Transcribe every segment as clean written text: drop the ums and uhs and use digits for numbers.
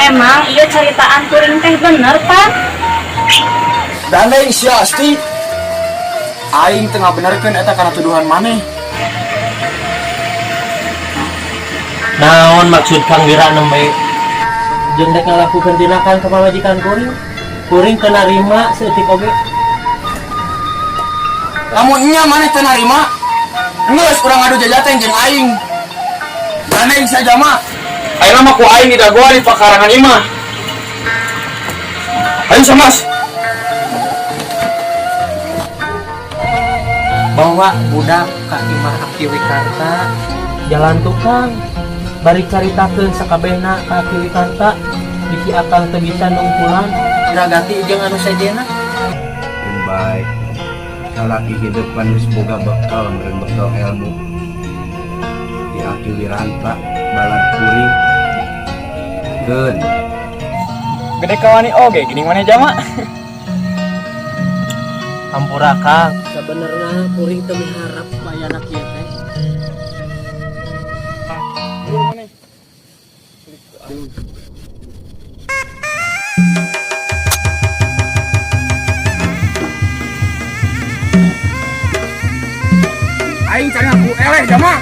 memang iya ceritaan kuring teh bener Pak. Dan lain si Asti aing tengah benerkeun eta kana tuduhan maneh. Naon maksud Kang Wira nembe jeung dek ngalakukeun tindakan ka pamajikan kuring? Kuring kena rima seutik oge. Lamun nya maneh teu narima, geus urang adu jajaten jeung aing. Dan lain saja mah ayeuna mah ku aing didagoan di pakarangan imah. Ayo Samas. Bawa budak ka imah Aki Wikarta jalan tukang bari caritakeun sakabehna ka Aki Wikarta bisi akang teu bisa nungkulan diragati jeung anu sajena. Yang baik salaki hidup geus boga bekal meureun bekal ilmu di Aki Wiranta balad kuring geun Gede kawani oge gini maneh jama. Hampura Kang, sabenerna kuring teu miharep bayana kieu teh. Aing cari aku eleh jama.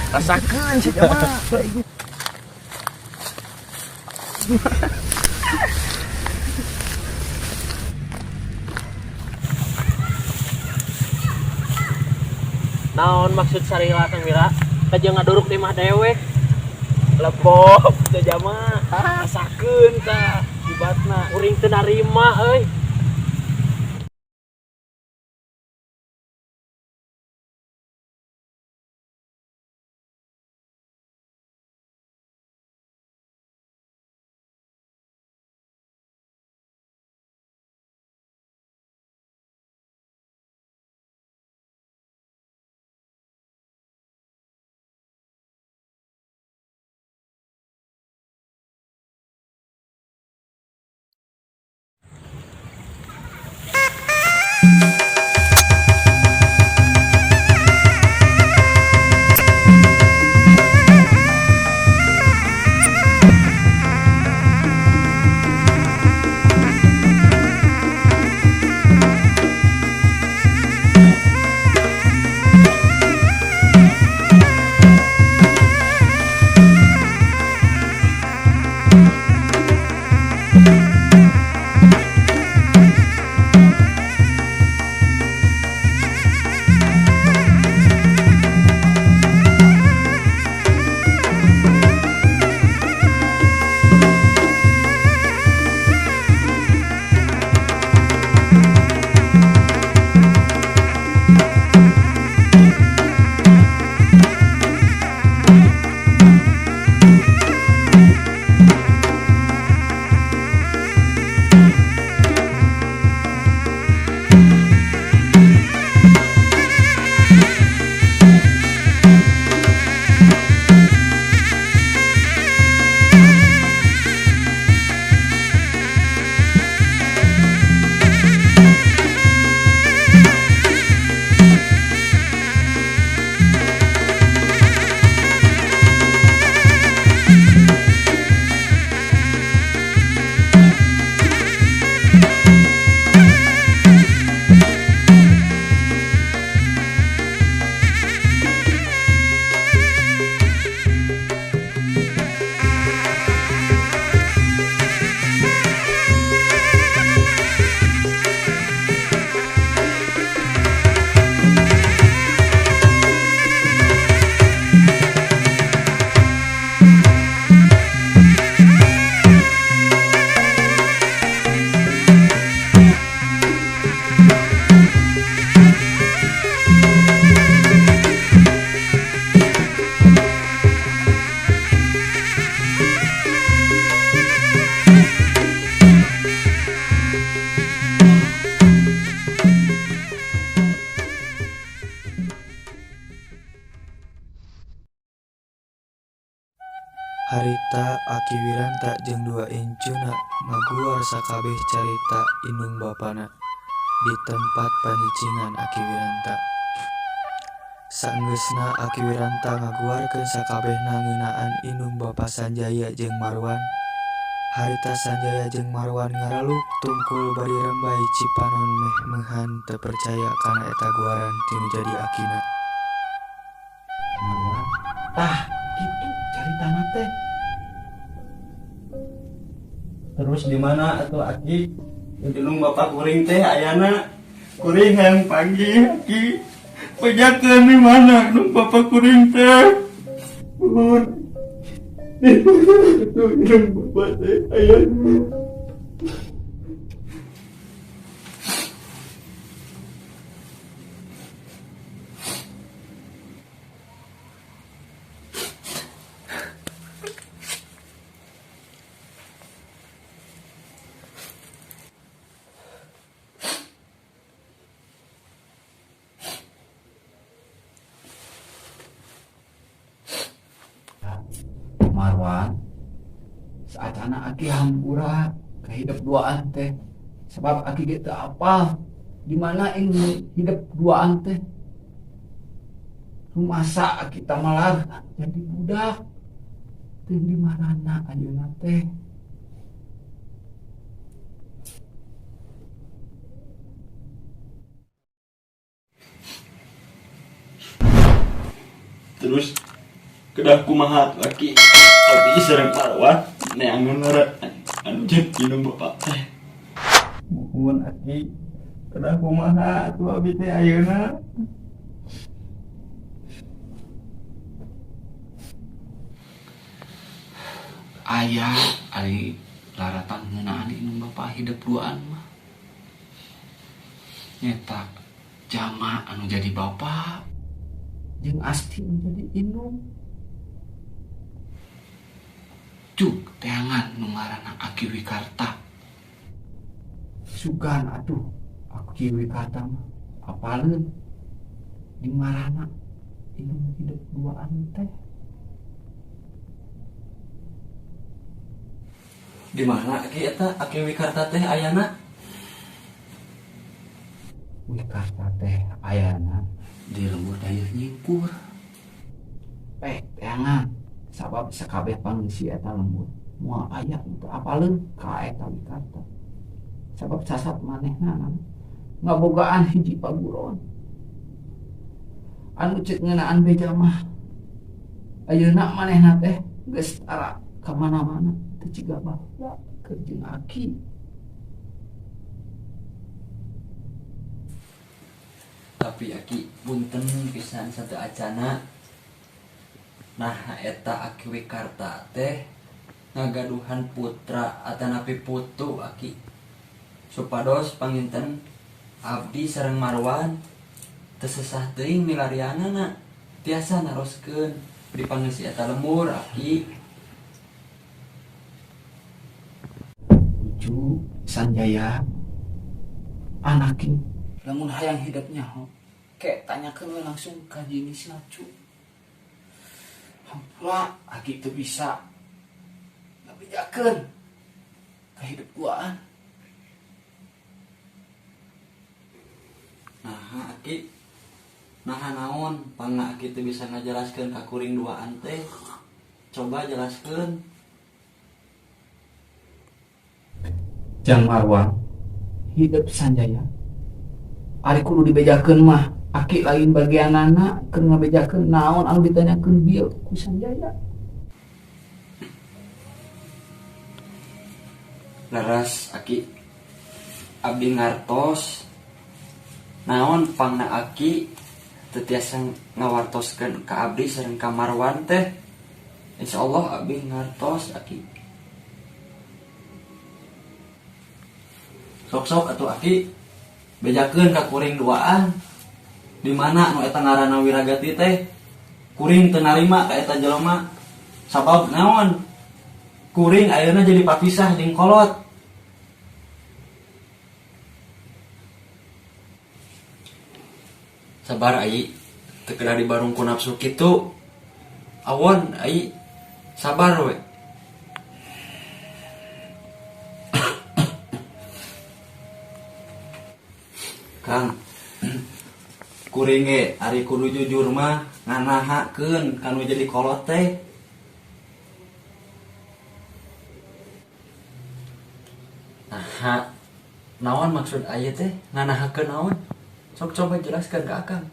Rasakan si jama. Naon maksud sarila Kang Wira? Kajeung ngaduruk di mah dewek. Lebok teu jama. Rasakeun tah ibatna uring teu narima euy. Harita Aki Wiranta jeung dua incuna ngaguar sakabeh carita inung bapana di tempat panyicingan Aki Wiranta. Saenggeusna Aki Wiranta ngaguarkeun sakabehna ngeunaan inung Bapa Sanjaya jeung Marwan. Harita Sanjaya jeung Marwan ngaraluk tungkul bari rembay Cipanon meh meuhan teu percaya kana eta guaran tinu jadi akina. Marwan, tah gitu caritana teh. Terus di mana atuh Aki? Inung bapak kuring teh ayana kuring yang pagi Aki. Pejakeun di mana inung bapak kuring teh? Nuhun. Itu inung bapak teh ayana. Marwan, saacana Aki hampura kehidup duaan teh. Sebab Aki ge teu apal di mana ini hidup duaan teh. Rumasa Aki tamalar jadi budak. Teu di marana ayeuna teh. Terus kedah kumaha laki abdi sareng Marwan neangeun anu jeung inung bapak teh. Muhun Aki, kedah kumaha atuh abdi teh ayeuna? Aya ari laratan ngeunaan inung bapak hidup duaan mah. Nyeta jama anu jadi bapak jeung Asti anu jadi inung. Cuk teangan nu ngaranna Aki Wikarta. Sugan atuh Aki Wikarta mah apaleun di marana inung hidup duaan teh. Di mana Aki eta Aki Wikarta teh ayana? Wikarta teh ayana di lembur dayeuh nyingkur. Teangan sabab sakabeh pangeusi eta lembur moal aya untuk apaleun ka eta Wikarta. Sabab sasat manehna ngabogaan hiji paguron. Anu ceuk ngeunaan beja mah ayeuna manehna teh geus tara ka mana-mana teu ciga baheula keur jeung Aki. Tapi Aki punten pisan satu acana. Nah eta Aki Wikarta teh ngagaduhan putra atanapi putu Aki. Supados panginten abdi sareng Marwan teu sesah teuing milarianana tiasa naroskeun di pangeusi eta lembur Aki. Uju Sanjaya anakin lamun hayang hidupnya kek tanyakeun we langsung ka jenis nacu. Hampura Aki teu bisa ngabejakeun ka hidup duaan. Nah Aki nah naon pangna Aki teu bisa ngajelaskeun ka kuring duaan teh. Coba jelaskeun. Jang Marwan hidup Sanjaya ari kudu dibejakeun mah Aki lain bagianana keur ngabejakeun naon anu ditanyakeun bieu ku Sanjaya. Leres Aki abdi ngartos naon pangna Aki teu tiasa ngawartoskeun ka abdi sareng ka Marwan teh. Insyaallah abdi ngartos Aki. Sok-sok atuh Aki bejakeun ka kuring duaan. Di mana nu eta ngaranna Wiragati teh kuring teu narima ka eta jelema. Sabab naon? Kuring ayeuna jadi papisah jeung kolot. Sabar ai teu kedah dibarung ku nafsu kitu. Awon ai Sabar we. Kang, kuring ge ari kudu jujur mah nganahakeun kanu jadi kolot teh. Nah, naon maksud aya teh? Nganahakeun naon? Sok coba jelaskan ke Akang.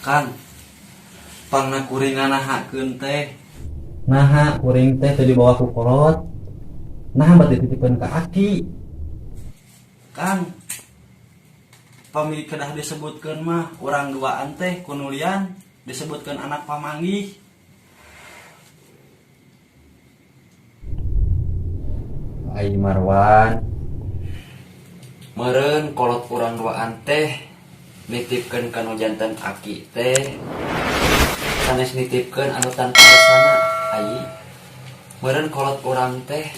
Kang, pangna kuring nganahakeun teh. Naha kuring teh teu dibawa ku kolot. Nah bat dititipkeun ka Aki. Kang, pamili kedah disebutkeun mah urang duaan teh kunulian disebutkeun anak pamanggih. Ai Marwan, meureun kolot urang duaan teh nitipkeun kanu janten Aki teh sanes nitipkeun anu tanpa resana. Ai meureun kolot urang teh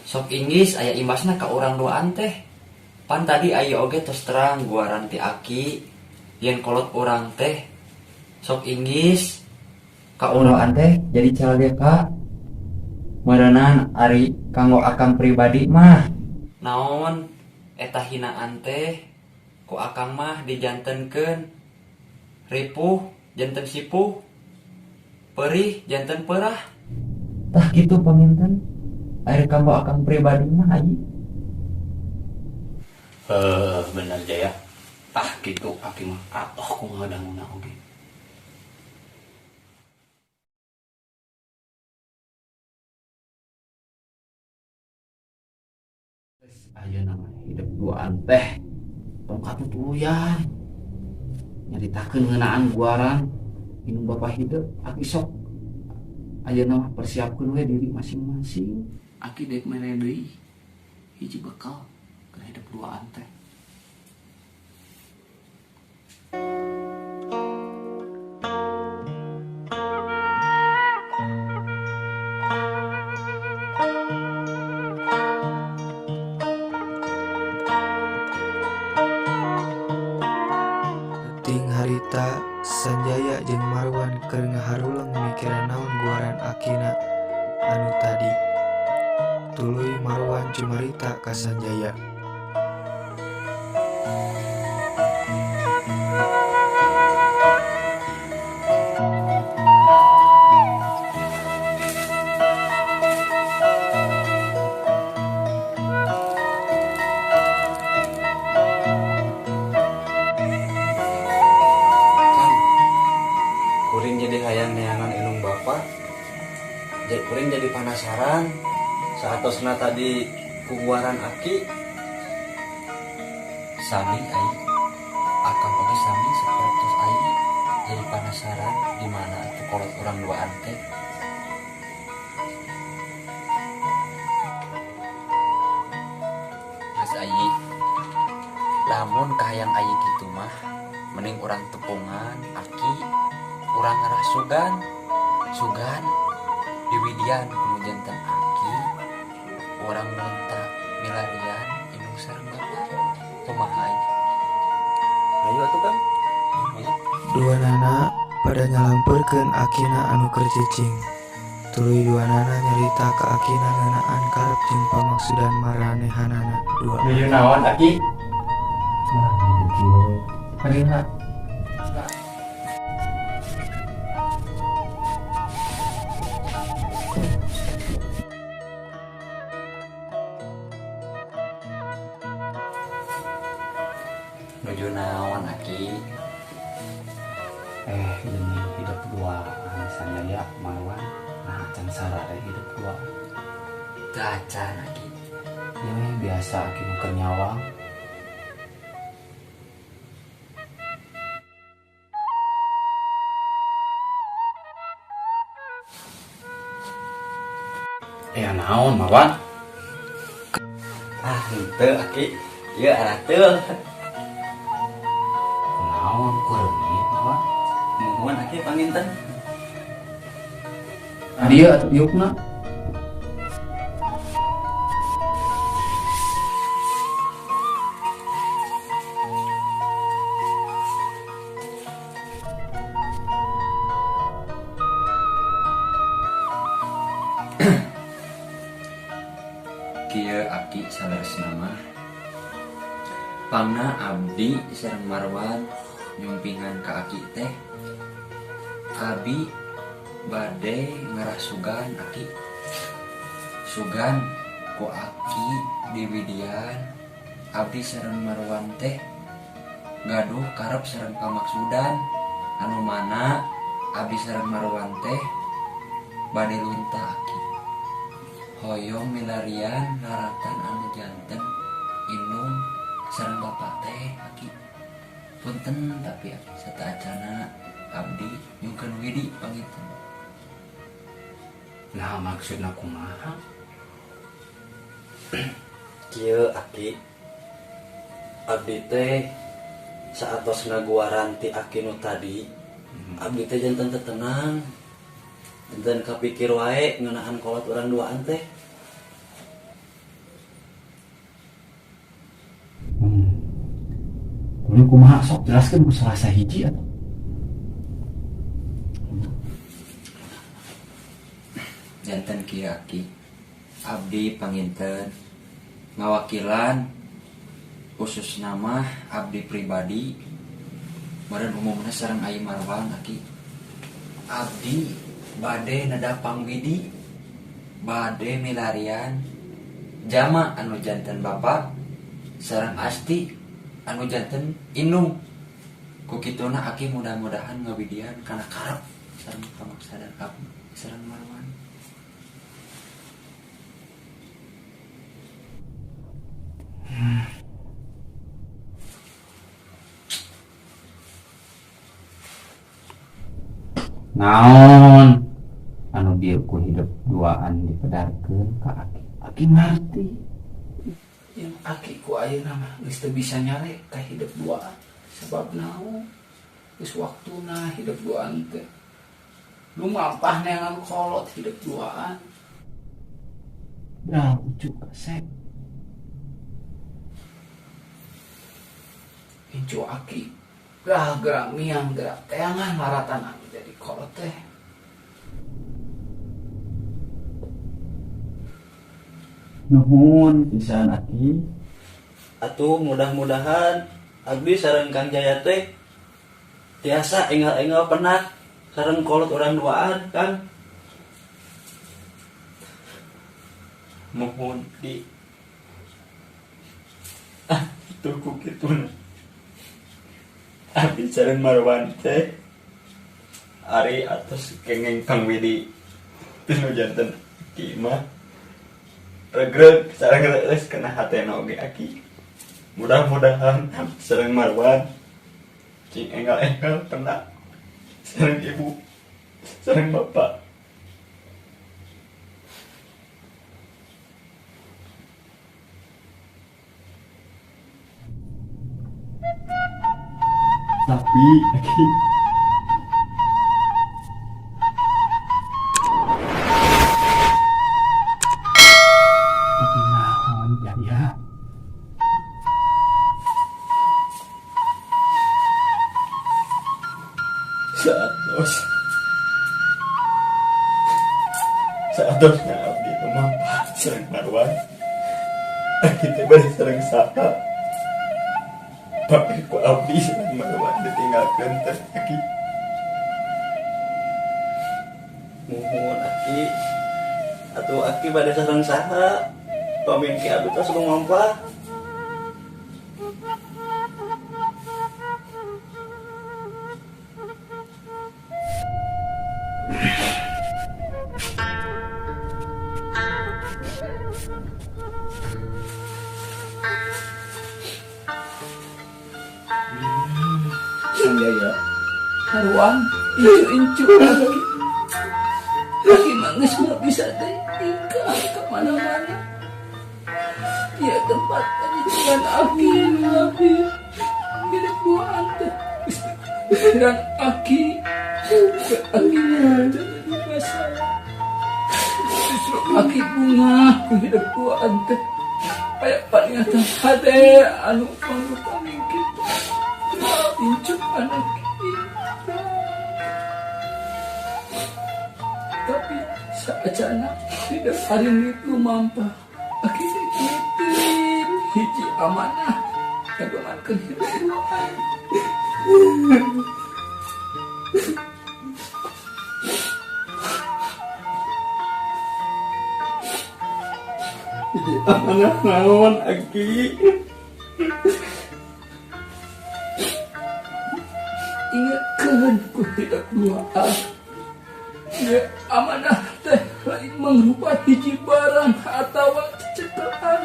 sok inggis aya imbasna ka urang duaan teh. Pan tadi aya oge tos terang guaran ti Aki yen kolot urang teh sok inggis ka urang teh jadi calgeka. Meureunnan ari kanggo Akang pribadi mah naon eta hinaan teh ku Akang mah dijantenkeun ripuh janten sipuh, perih janten perah. Tah kitu paminten ari kanggo Akang pribadi mah aji. Bener Jaya. Tah gitu Aki mah atoh kumaha danguna oge. Ayeuna mah hidup duaan teh tongkat tuluyan. Nyaritakeun ngeunaan guaran inung bapa hidup Aki sok. Ayeuna mah persiapkeun we diri masing-masing. Aki dek mere deui hiji bekal ke hidup duaan teh. Ting harita Sanjaya jeung Marwan keur ngaharuleung mikiran naon guaran Akina anu tadi. Tuluy Marwan cumarita ka Sanjaya. Kuring jadi hayang neangan inung bapak. Kuring jadi penasaran saatosna tadi kuguaran Aki. Sami ai Akang oge sami sapertos ai jadi penasaran di mana atuh kolot urang duaan teh. Geus ai lamun kahayang ai kitu mah mending urang tepungan Aki urang ngarah sugan diwidian kudu janten Aki urang minta milarian inung sareng bapak kumaha ai. Ayo atuh Kang. Duanana pada nyalampurkeun Akina anu keur cicing. Tuluy duanana nyarita ka Akina ngeunaan karep jeung pamaksudan maranehanana dua. Nuju naon Aki? Nah, kieu. Kadina nuju naon Aki? Demi hidup duaan Sanjaya Marwan nah can sarare hidup duaan. Teu acan Aki. Ini biasa Aki nu keur nyawang. Naon Marwan? Henteu Aki. Ieu arah teu. Naon kureumit Marwan? Nuhun Aki panginten. Dia atuh diukna. Aki salaresna mah pangna abdi sareng Marwan nyumpingan ka Aki teh abi bade ngarah sugan Aki sugan ku Aki di Widian abdi sareng Marwan teh gaduh karep sareng pamaksudan anu mana abdi sareng Marwan teh bade lunta Aki hoyong milarian laratan anu janten inung sareng bapak teh Aki punten tapi Aki sataacana abdi nyungkeun Widi panginten. Nah maksudna kumaha? Kieu Aki abdi teh saatos ngaguaran ti Aki nu tadi abdi teh janten teu tenang janten kapikir wae ngeunaan kolot urang duaan teh. Kumaha kumaha sok jelaskeun ku salah sahiji atuh. Janten kieu Aki abdi panginten ngawakilan khusus nama abdi pribadi meureun umumna sareng Ai Marwan Aki abdi bade nadapang Widi bade milarian jama anu janten bapak sareng Asti anu janten Inung ku kituna Aki mudah-mudahan ngawidian kana karep sareng pamaksadan abdi sareng Marwan. Naon anu dieu ku hidup duaan dipedarkeun ka Aki. Aki ngarti. Yang Aki ku ayeuna mah geus teu bisa nyare ka hidup duaan. Sebab naon? Geus waktuna hidup duaan teh. Lumampah neangan kolot hidup duaan. Dah ucuk kasep. Incu Aki gerak miang gerak teangan laratan anu jadi kolot teh. Nuhun pisan Aki. Atuh mudah-mudahan abdi sareng Kang Jaya teh tiasa enggal-enggal penak sareng kolot urang duaan Kang. Mohon di itu ku kituna abdi sareng Marwan teh ari atos kengeng Kang Widi tinu janten Aki mah regreg sareng reueus kana hatena oge Aki. Mudah-mudahan sareng Marwan cing enggal-enggal pernah sareng ibu sareng bapak. Tapi Aki Tapi naon Jaya? saatosna abdi tumampah sareng Marwan Aki teh bari sareng saha tapi ku abdi sareng Marwan ditinggalkeun teh Aki. Muhun Aki atuh Aki bade sareng saha pamingki abdi tos lumampah. Jaya Marwan incu Aki. Aki mah geus moal bisa teh tinggal ka mana-mana. Ya tempat pendidikan Aki ngabdi hidup duaan teh. Dan Aki mah jadi masalah. Justru Aki bunga ku hidup duaan teh. Aya panyata hade anu pangrupa mingkit. Incu anak kita. Tapi saacana tidak hari ini lumampah. Aki sakit hiji amanah ngadomankeun hirup duaan. Amanah naon Aki? Ingatkan ku tidak duaan. Ya amanah teh lain mangrupa hiji barang atawa cecetaan.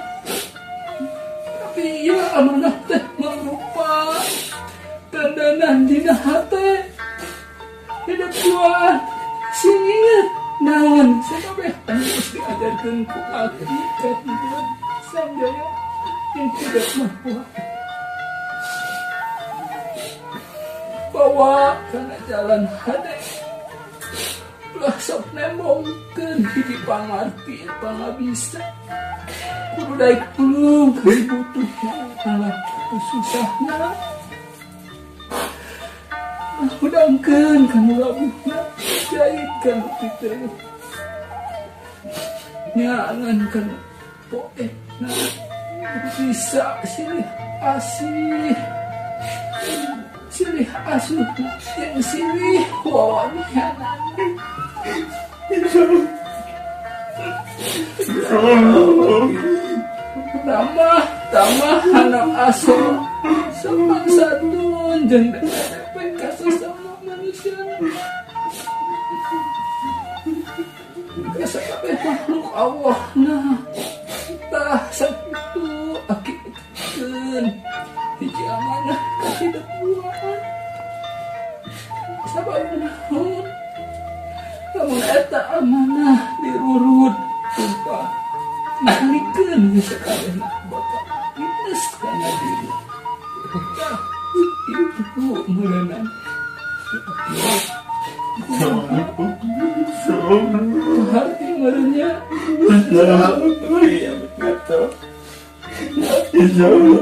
Tapi ya amanah teh mangrupa dandanan dina hate. Hidup duaan sing inget naon sakabeh anu geus diajarkeun ku Aki ka Hideung Sanjaya yang tidak mampu bawa kana jalan hade. Ulah sok nembongkeun hiji pangarti pangabisa. Kudu daek tulung keur butuhna lalaki susahna. Udangkeun kanu labuhna jahit kanu piteuh. Nyangan kanu poetna bisa silih asih. Silih asuh yang silih wawangianan. Tamah anak asuh sopan santun jeung depek ka sesama manusia. Ka sakabeh makhluk Allah nah tah sakitu Aki keun hiji amanah ka hidup duaan. Sababna naon? Lamun eta amanah dirurut sumpah nalikeun sakabehna Bapak fitness kana diri. Tah itu meureunana. Hati merenya. Iya betul. Insyaallah.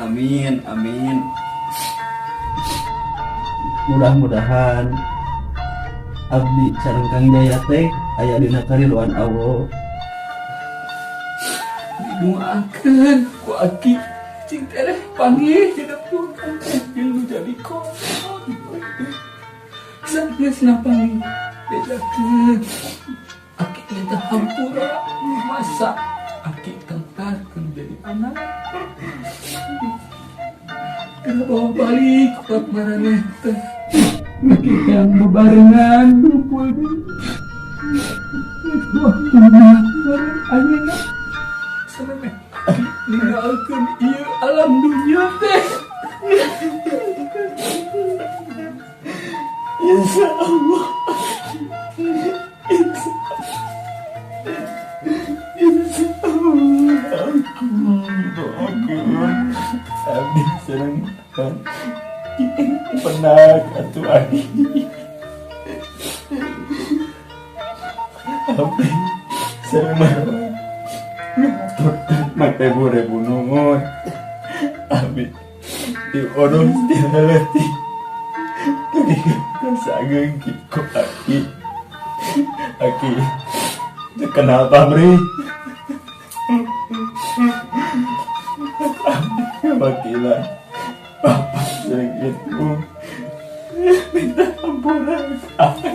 Amin, amin. Mudah-mudahan abdi sareng Kang Jaya teh aya dina kariluan Allah. Didoakeun ku Aki cing tereh panggih hidup duaan jeung jadi konon. Sanesna panggih bedakeun Aki minta hampura masa Aki tengkarkeun jadi anak. Kena bawa balik buat maraneh teh. Aki yang bebarengan kumpul di waktu bareng ayeuna. Sampai ninggalkeun ieu alam dunia teh. Insyaallah. Insyaallah aku doakeun abdi sareng penak atuh Adi. Abdi sareng mak teh ribu nuhun. Abdi diurus dihaleuti. Tadi kasageung kitu Aki kenal pamrih. Wakilan Bapak sering itu minta ampunan Aki.